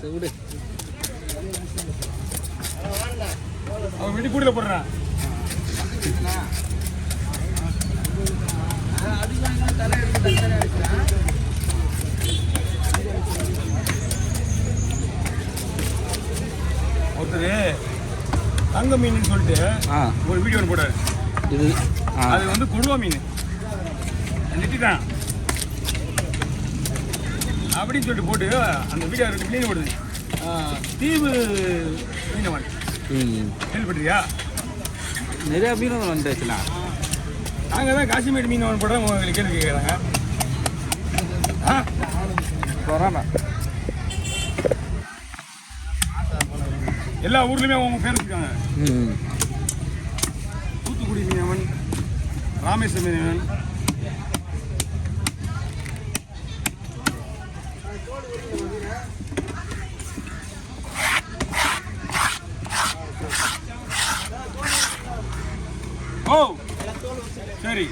செவிடு அவன் வெடி கூடையில் போடுறான். ஒருத்தர் தங்க மீன் சொல்லிட்டு ஒரு வீடியோ ஒன்று போட்டாரு. இது அது வந்து கொடுவா மீன் நெட்டிதான் அப்படின்னு சொல்லிட்டு போட்டு அந்த வீடியோ 2 மீன் போடுது. தீவு மீனவன் கேள்விப்பட்டிருக்கியா? நிறையா மீன் வந்துச்சுண்ணா. நாங்கள் தான் காசிமேடு மீனவன் போடுறோம். உங்களுக்கு கேள்வி கேட்குறாங்க. கொரோனா எல்லா ஊர்லேயுமே அவங்க பேர் வச்சுருக்காங்க. தூத்துக்குடி மீனவன், ராமேஸ்வர மீனவன், ஓ சரி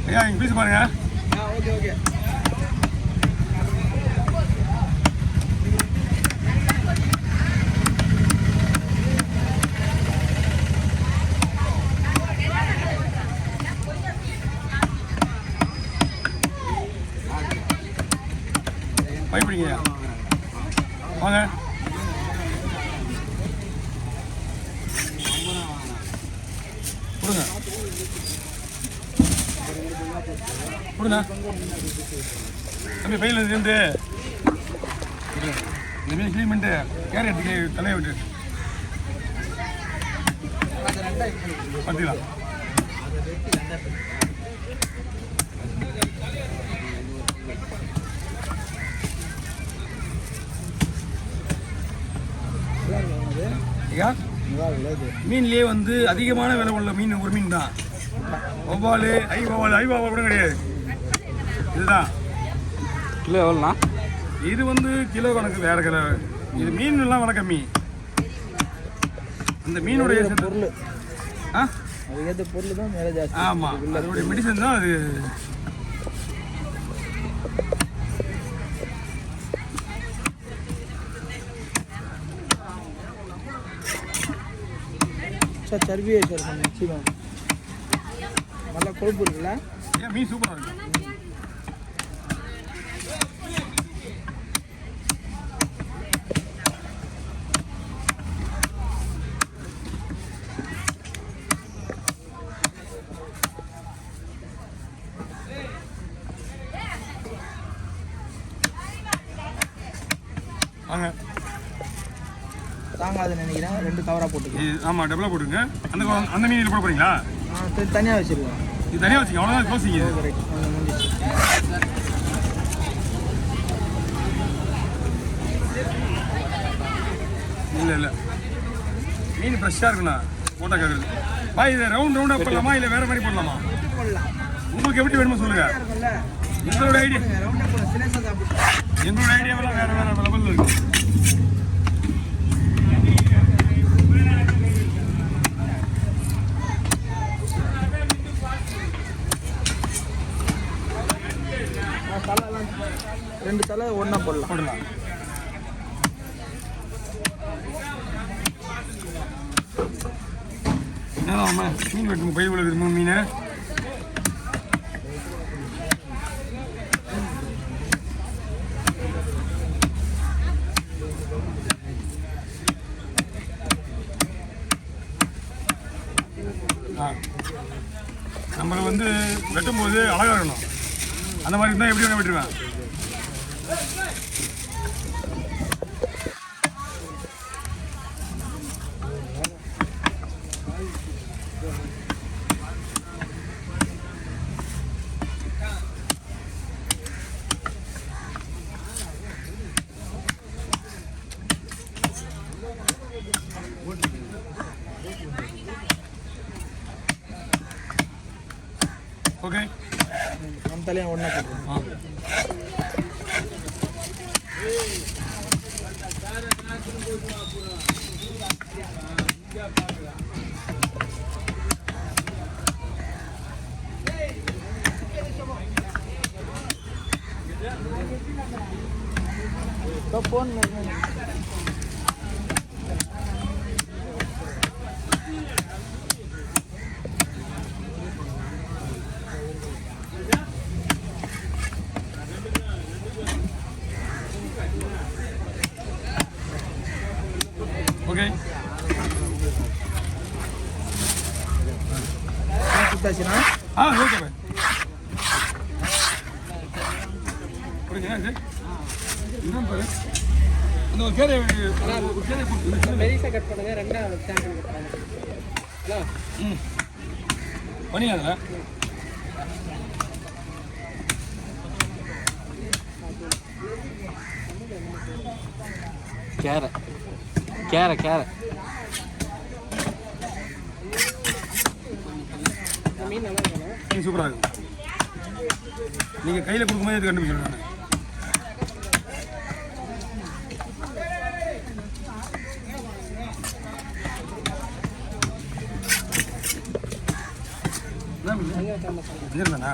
ஐயா இங்கே பீஸ் பாருங்க. Okay okay. பயப்படுங்க வாங்க. கொடுங்க கொடுங்க தம்பி பையில் இருந்து இந்த மீன் க்ளீன் பண்ணிட்டு கேரட்டுக்கு தலையை விட்டு பார்த்துக்கலாம். ஐயா மீன்லேயே வந்து அதிகமான விலை உள்ள மீன் ஒரு மீன் தான் வவ்வால். ஐவாவல் கூட கிடையாது. இதுதான் கிலோ எவ்வளோண்ணா? இது வந்து கிலோ கணக்கு வேறு கிலோ. இது மீன்லாம் விலை கம்மி. அந்த மீனுடைய பொருள் அதுக்கேற்ற பொருள் தான் மேலே ஜாஸ்தி. ஆமாம், அதோடைய மெடிசன் தான் அது. சார் சர்வியே சார் நிச்சயம் நல்லா கொழுப்பு இருக்குல்ல. ஏன் மீன் சூப்பராக இருக்கு. வாங்க தாங்காது நினைக்கிறேன். 2 கவராக போட்டுக்கேன். ஆமாம் டபுளாக போட்டுங்க. அந்த மீன் போட போகிறீங்களா? தனியாக வச்சுருக்கோம். இது தனியாக வச்சுங்க. அவ்வளோதான் க்ளோசிங். இது இல்லை இல்லை மீன் ஃப்ரெஷ்ஷாக இருக்குண்ணா. போட்டா கேட்குறது பா. இதை ரவுண்டாக போடலாமா இல்லை வேறு மாதிரி போடலாமா? உங்களுக்கு எப்படி வேணுமோ சொல்லுங்கள். எங்களோட ஐடியாவெல்லாம் வேறு வேறு லெவலில் இருக்குது. ரெண்டு தலை ஒன்றா போடலாம். என்னம்மா மீன் வெட்டுங்க. பை உள்ள விரும்பும் மீன் நம்மளை வந்து வெட்டும்போது அழகாக இருக்கணும். அந்த மாதிரி இருந்தால் எப்படி வேணால் வெட்டுருவேன். தலையை ஒன்றா போட்டுருவோம். ஃபோன் ஓகே சுத்தாச்சுண்ணா. Okay bye. ஓகே இன்னும் பாரு அந்த ஒரு கேரை மெரிசா கட் பண்ணுங்க. ரெண்டாவது சாம்பிள் கட் பண்ணுங்க. பண்ணிடலாம். கேரை கேரை கேரை மீன் நல்லா இருக்கணும். மீன் சூப்பராக இருக்கும். நீங்கள் கையில் கொடுக்கும்போது இது கண்டுபிடிச்சிடுவேன். தானா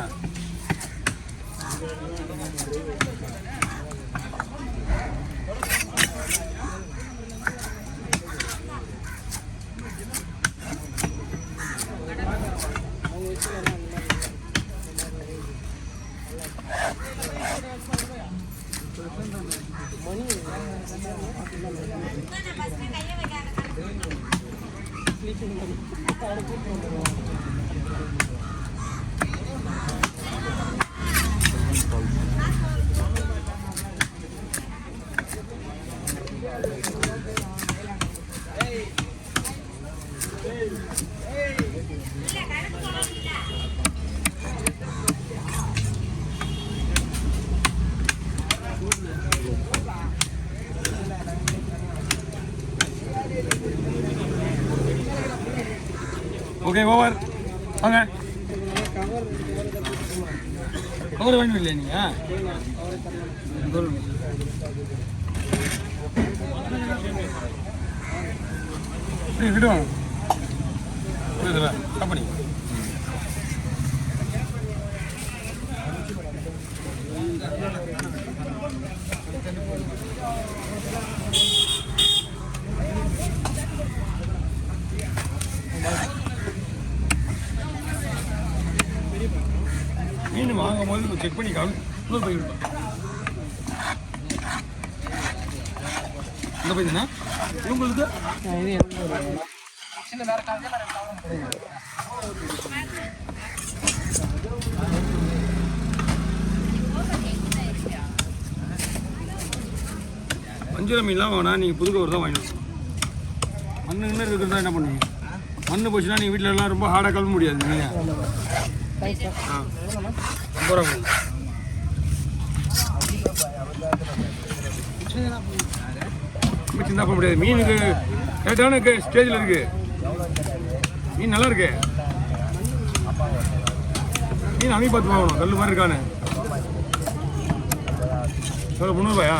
ஓகே ஓவர் வாங்க. கவர் வேணும் இல்லையா நீங்கள்? விடுவாங்க புரியுதுல கம்பெனி. மீன் வாங்கும் போது செக் பண்ணி இன்னொரு பை விடுப்பா. இந்த பை தானே உங்களுக்கு? வஞ்சிர மீன்லாம் வேணா நீங்கள் புது கவர் தான் வாங்கிடணும். மண்ணு இருக்கிறதா என்ன பண்ணுவீங்க? மண்ணு போச்சுன்னா நீங்கள் வீட்டில் எல்லாம் ரொம்ப ஹார்டாக கழுவ முடியாது. நீங்கள் ரொம்ப ரூபா சின்ன பண்ண முடியாது. மீனுக்கு கரெக்டான ஸ்டேஜில் இருக்கு. மீன் நல்லா இருக்கு. மீன் அமி பார்த்து வாங்கணும். கல் மாதிரி இருக்கானு. எவ்வளோ 300 ரூபாயா?